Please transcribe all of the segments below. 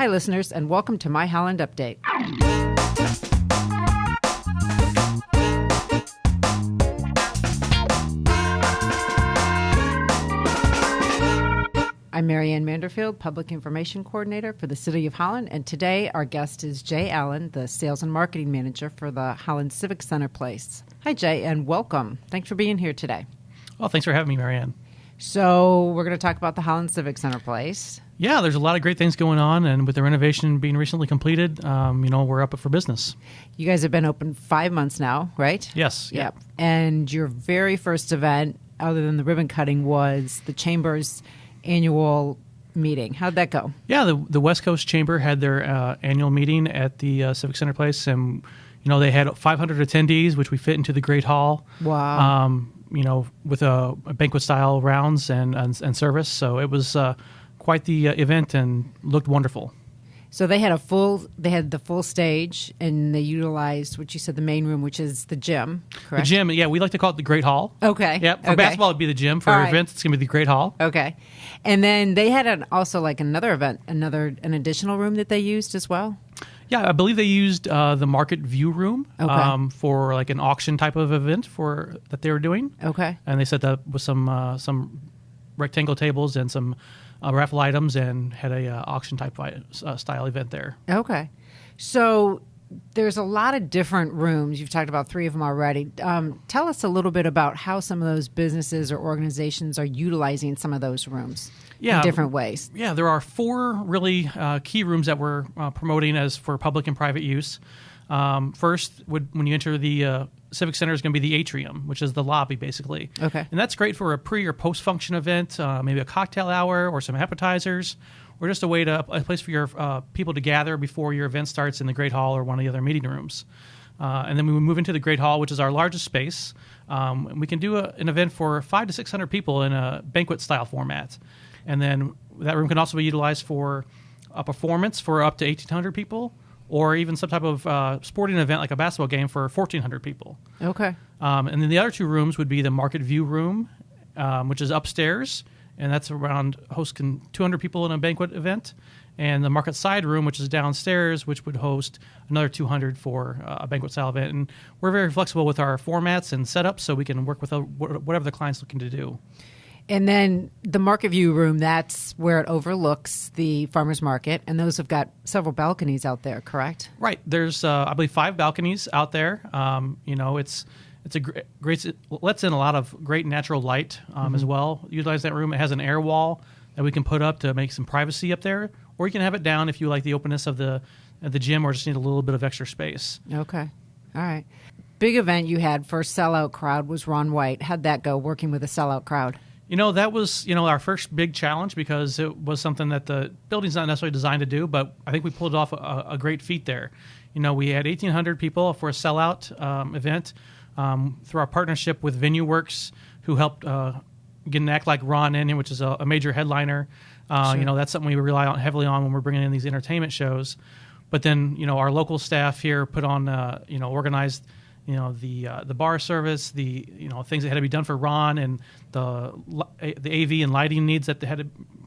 Hi, listeners, and welcome to my Holland Update. I'm Marianne Manderfield, Public Information Coordinator for the City of Holland, and today our guest is Jay Allen, the Sales and Marketing Manager for the Holland Civic Center Place. Hi, Jay, and welcome. Thanks for being here today. Well, thanks for having me, Marianne. So we're going to talk about the Holland Civic Center Place. Yeah, there's a lot of great things going on, and with the renovation being recently completed, we're up for business. You guys have been open 5 months now, right? Yes. Yep. And your very first event, other than the ribbon cutting, was the Chamber's annual meeting. How'd that go? Yeah, the West Coast Chamber had their annual meeting at the Civic Center Place, and they had 500 attendees, which we fit into the Great Hall. Wow. With a banquet-style rounds and service. So it was quite the event and looked wonderful. So they had the full stage, and they utilized what you said, the main room, which is the gym, correct? The gym, yeah, we like to call it the Great Hall. Okay. Yeah, for basketball it'd be the gym. For events, it's going to be the Great Hall. Okay. And then they had another event, an additional room that they used as well? Yeah, I believe they used the Market View Room for like an auction type of event that they were doing. Okay. And they set up with some rectangle tables and some raffle items and had a auction type style event there. Okay. So there's a lot of different rooms. You've talked about 3 of them already. Tell us a little bit about how some of those businesses or organizations are utilizing some of those rooms in different ways. Yeah, there are 4 really key rooms that we're promoting as for public and private use. First, when you enter the Civic Center, is going to be the atrium, which is the lobby, basically. Okay. And that's great for a pre- or post-function event, maybe a cocktail hour or some appetizers, or just a place for your people to gather before your event starts in the Great Hall or one of the other meeting rooms. And then we move into the Great Hall, which is our largest space. And we can do an event for 500 to 600 people in a banquet-style format. And then that room can also be utilized for a performance for up to 1,800 people, or even some type of sporting event like a basketball game for 1,400 people. Okay. And then the other 2 rooms would be the Market View Room, which is upstairs, and that's around hosting 200 people in a banquet event, and the Market Side Room, which is downstairs, which would host another 200 for a banquet-style event. And we're very flexible with our formats and setups, so we can work with whatever the client's looking to do. And then the Market View Room, that's where it overlooks the farmer's market, and those have got several balconies out there, correct? Right. There's, I believe, 5 balconies out there. It's a great, lets in a lot of great natural light as well. Utilize that room. It has an air wall that we can put up to make some privacy up there, or you can have it down if you like the openness of the gym or just need a little bit of extra space. Okay. All right. Big event you had for sellout crowd was Ron White. How'd that go, working with a sellout crowd? That was, our first big challenge because it was something that the building's not necessarily designed to do, but I think we pulled off a great feat there. We had 1,800 people for a sellout event through our partnership with Venue Works, who helped get an act like Ron in, which is a major headliner. Sure. That's something we rely heavily on when we're bringing in these entertainment shows. But then, our local staff here put on, organized the bar service, the things that had to be done for Ron, and the AV and lighting needs that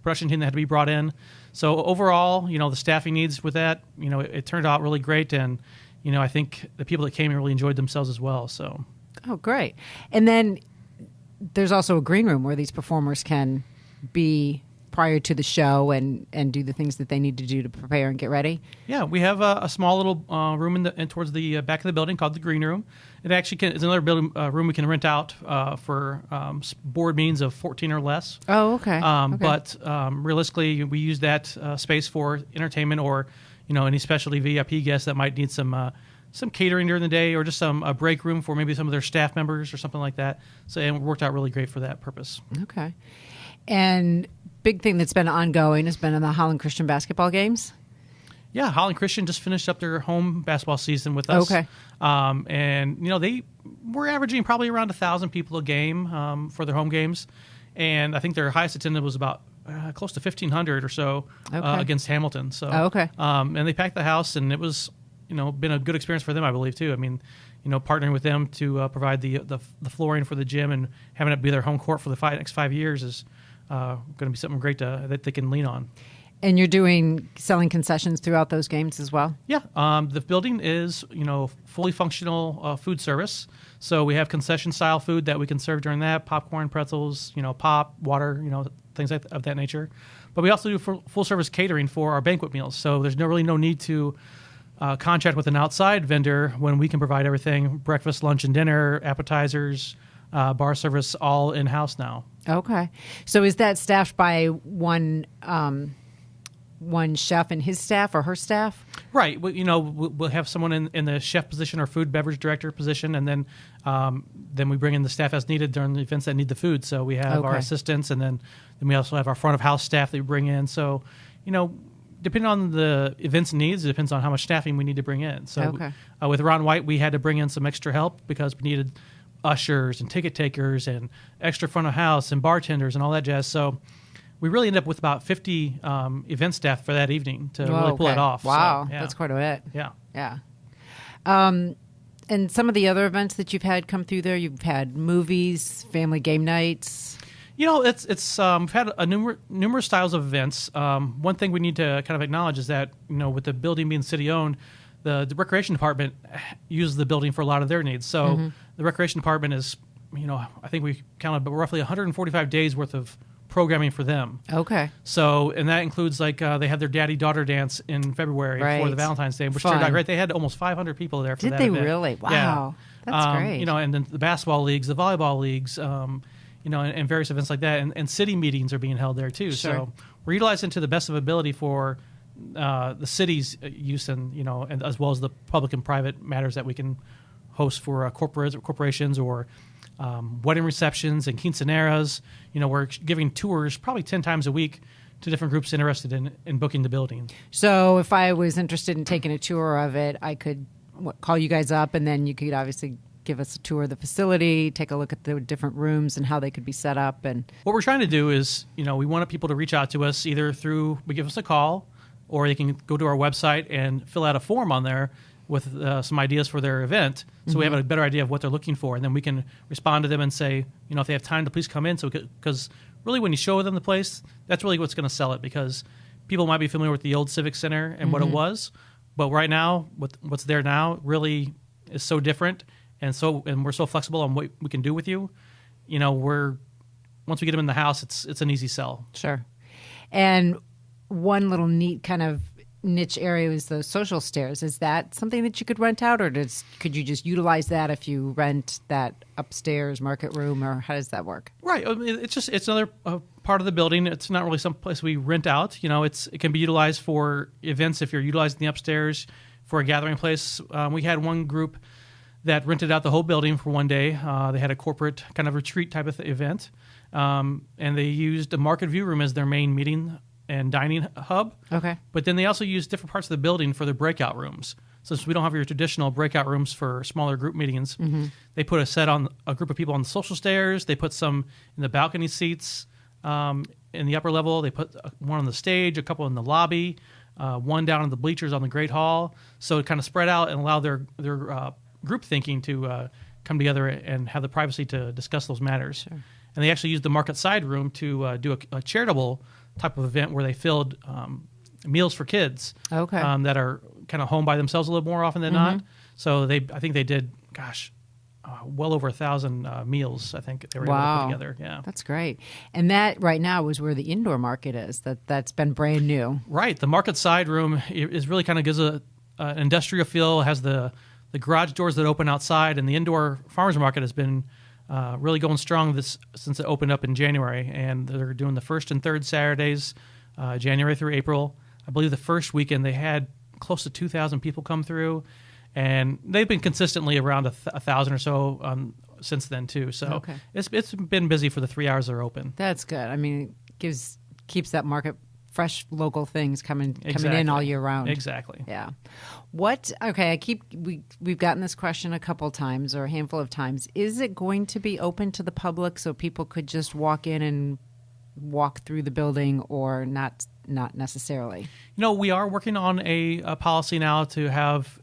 production team that had to be brought in. So overall, the staffing needs with that, it turned out really great, and I think the people that came really enjoyed themselves as well. So, oh, great! And then there's also a green room where these performers can be prior to the show and do the things that they need to do to prepare and get ready? Yeah, we have a small little room towards the back of the building called the Green Room. It actually is another room we can rent out for board meetings of 14 or less. Oh, okay. But realistically, we use that space for entertainment or any specialty VIP guests that might need some catering during the day, or just a break room for maybe some of their staff members or something like that. So it worked out really great for that purpose. Okay. And big thing that's been ongoing has been in the Holland Christian basketball games. Yeah, Holland Christian just finished up their home basketball season with us. Okay. And they were averaging probably around 1,000 people a game for their home games, and I think their highest attendance was about close to 1,500 or so against Hamilton. So and they packed the house, and it was been a good experience for them, I believe, too. I mean, partnering with them to provide the flooring for the gym and having it be their home court for the next 5 years is going to be something great that they can lean on. And you're selling concessions throughout those games as well? Yeah, the building is, fully functional food service. So we have concession-style food that we can serve during that, popcorn, pretzels, pop, water, things of that nature. But we also do full-service catering for our banquet meals. So there's really no need to contract with an outside vendor when we can provide everything: breakfast, lunch, and dinner, appetizers, bar service, all in-house now. Okay. So is that staffed by one chef and his staff or her staff? Right. We'll have someone in the chef position or food beverage director position, and then we bring in the staff as needed during the events that need the food. So we have our assistants, and then we also have our front of house staff that we bring in. So, depending on the event's needs, it depends on how much staffing we need to bring in. So with Ron White, we had to bring in some extra help because we needed ushers and ticket takers and extra front of house and bartenders and all that jazz. So we really end up with about 50 event staff for that evening to really pull it off. Wow, so, yeah. That's quite a bit. Yeah. Yeah. And some of the other events that you've had come through there, you've had movies, family game nights. We've had numerous styles of events. One thing we need to kind of acknowledge is that, with the building being city-owned, the recreation department uses the building for a lot of their needs. So the recreation department is, I think we counted roughly 145 days worth of programming for them. Okay. So, and that includes they have their daddy-daughter dance in February for the Valentine's Day, which turned out great. They had almost 500 people there for that event. Did they really? Wow. Yeah. That's great. And then the basketball leagues, the volleyball leagues, and various events like that. And city meetings are being held there too. Sure. So we're utilizing to the best of ability for the city's use and as well as the public and private matters that we can host for corporations or wedding receptions and quinceaneras. We're giving tours probably 10 times a week to different groups interested in booking the building. So if I was interested in taking a tour of it, I could call you guys up, and then you could obviously give us a tour of the facility, take a look at the different rooms and how they could be set up. And what we're trying to do is, we want people to reach out to us either give us a call, or they can go to our website and fill out a form on there with some ideas for their event, so we have a better idea of what they're looking for, and then we can respond to them and say, if they have time to please come in. So because really when you show them the place, that's really what's going to sell it, because people might be familiar with the old Civic Center and what it was, but right now what's there now really is so different, and we're so flexible on what we can do with you. Once we get them in the house, it's an easy sell. Sure. And one little neat kind of niche area is those social stairs. Is that something that you could rent out, or could you just utilize that if you rent that upstairs market room, or how does that work? Right. It's another part of the building. It's not really some place we rent out. It can be utilized for events if you're utilizing the upstairs for a gathering place. We had one group that rented out the whole building for one day. They had a corporate kind of retreat type of event, and they used the market view room as their main meeting and dining hub. Okay. But then they also use different parts of the building for their breakout rooms. So since we don't have your traditional breakout rooms for smaller group meetings, they put a group of people on the social stairs. They put some in the balcony seats in the upper level. They put one on the stage, a couple in the lobby, one down in the bleachers on the Great Hall. So it kind of spread out and allow their group thinking to come together and have the privacy to discuss those matters. Sure. And they actually used the market side room to do a charitable type of event where they filled meals for kids that are kind of home by themselves a little more often than not. So I think they did, well over 1,000 meals. I think they were able to put together. Yeah, that's great. And that right now is where the indoor market is. That's been brand new. Right. The market side room is really kind of gives an industrial feel. It has the garage doors that open outside, and the indoor farmers market has been really going strong since it opened up in January, and they're doing the first and third Saturdays, January through April. I believe the first weekend they had close to 2,000 people come through, and they've been consistently around 1,000 or so since then too. So it's been busy for the 3 hours they're open. That's good. I mean, it keeps that market fresh, local things coming in all year round. Exactly. Yeah. We've gotten this question a couple times or a handful of times. Is it going to be open to the public so people could just walk in and walk through the building, or not necessarily? We are working on a policy now to have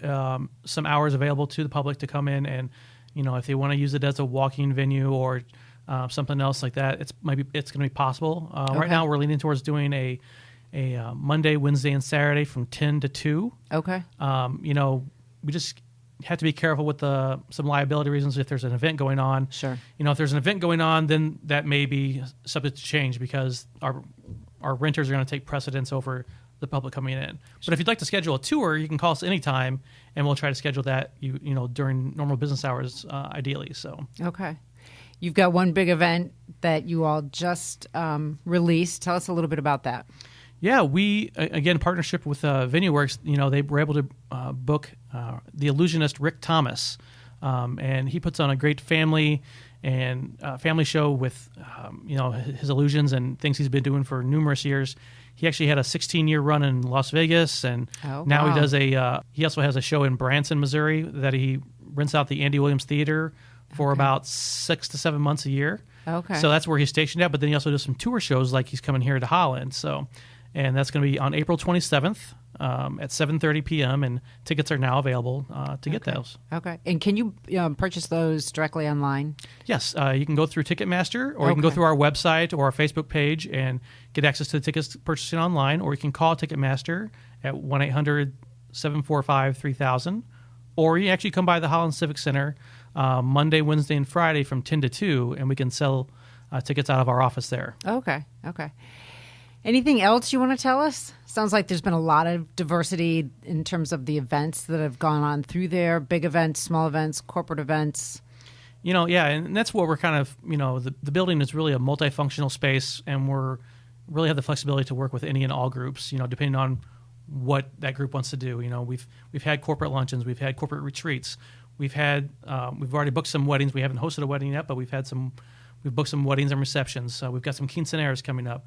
some hours available to the public to come in, and if they want to use it as a walking venue or something else like that, it's going to be possible. Right now we're leaning towards doing a Monday, Wednesday, and Saturday from 10 to 2. Okay. We just have to be careful with some liability reasons if there's an event going on. Sure. If there's an event going on, then that may be subject to change because our renters are going to take precedence over the public coming in. But if you'd like to schedule a tour, you can call us anytime, and we'll try to schedule that during normal business hours, ideally. So. Okay. You've got one big event that you all just released. Tell us a little bit about that. Yeah, we, again, partnership with VenueWorks, they were able to book the illusionist Rick Thomas. And he puts on a great family show with, his illusions and things he's been doing for numerous years. He actually had a 16-year run in Las Vegas, and now he does he also has a show in Branson, Missouri, that he rents out the Andy Williams Theater for about 6 to 7 months a year. Okay. So that's where he's stationed at, but then he also does some tour shows like he's coming here to Holland. And that's going to be on April 27th at 7:30 p.m., and tickets are now available to get those. Okay. And can you purchase those directly online? Yes. You can go through Ticketmaster, or you can go through our website or our Facebook page and get access to the tickets purchasing online, or you can call Ticketmaster at 1-800-745-3000, or you actually come by the Holland Civic Center Monday, Wednesday, and Friday from 10 to 2, and we can sell tickets out of our office there. Okay. Anything else you want to tell us? Sounds like there's been a lot of diversity in terms of the events that have gone on through there, big events, small events, corporate events. Yeah, and that's what we're kind of, the building is really a multifunctional space, and we're really have the flexibility to work with any and all groups, depending on what that group wants to do. We've had corporate luncheons, we've had corporate retreats, we've already booked some weddings. We haven't hosted a wedding yet, but we've booked some weddings and receptions. We've got some quinceañeras coming up.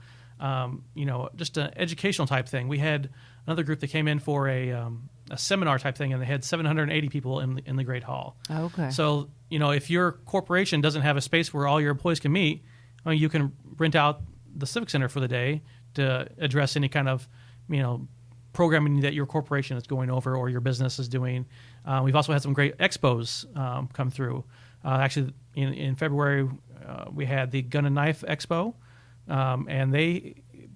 Just an educational type thing. We had another group that came in for a seminar type thing, and they had 780 people in the Great Hall. Okay. So, if your corporation doesn't have a space where all your employees can meet, you can rent out the Civic Center for the day to address any kind of, programming that your corporation is going over or your business is doing. We've also had some great expos come through. Actually, in February, we had the Gun and Knife Expo. And they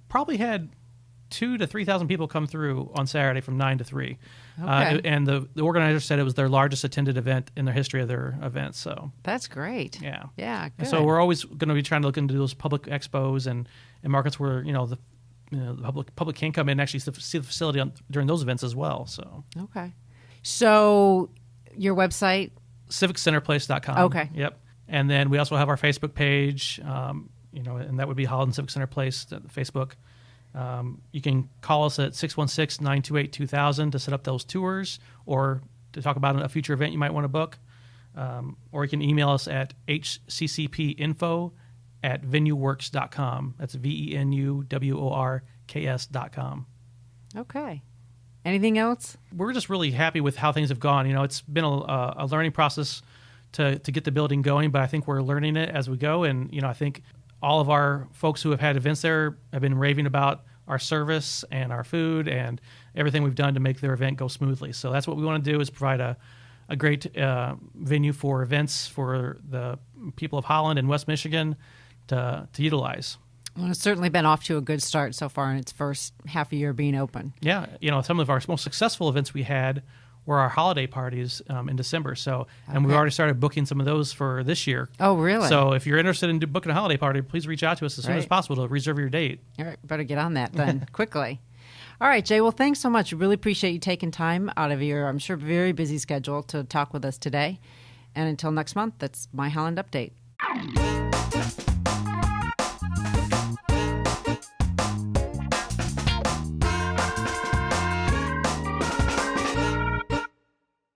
probably had 2,000 to 3,000 people come through on Saturday from 9 to 3. Okay. And the organizer said it was their largest attended event in the history of their event. So that's great. Yeah. Yeah. Good. So we're always going to be trying to look into those public expos and markets where the public can come in and actually see the facility during those events as well. So okay. So your website, civiccenterplace.com. Okay. Yep. And then we also have our Facebook page. And that would be Holland Civic Center Place, Facebook. You can call us at 616-928-2000 to set up those tours or to talk about a future event you might want to book. Or you can email us at hccpinfo@venueworks.com. That's VENUWORKS.com. Okay. Anything else? We're just really happy with how things have gone. It's been a learning process to get the building going, but I think we're learning it as we go. And, I think all of our folks who have had events there have been raving about our service and our food and everything we've done to make their event go smoothly. So that's what we want to do, is provide a great venue for events for the people of Holland and West Michigan to utilize. Well, it's certainly been off to a good start so far in its first half a year being open. Yeah. Some of our most successful events we had were our holiday parties in December. And we already started booking some of those for this year. Oh, really? So if you're interested in booking a holiday party, please reach out to us as soon as possible to reserve your date. All right, better get on that then quickly. All right, Jay, well, thanks so much. Really appreciate you taking time out of your, I'm sure, very busy schedule to talk with us today. And until next month, that's my Holland Update.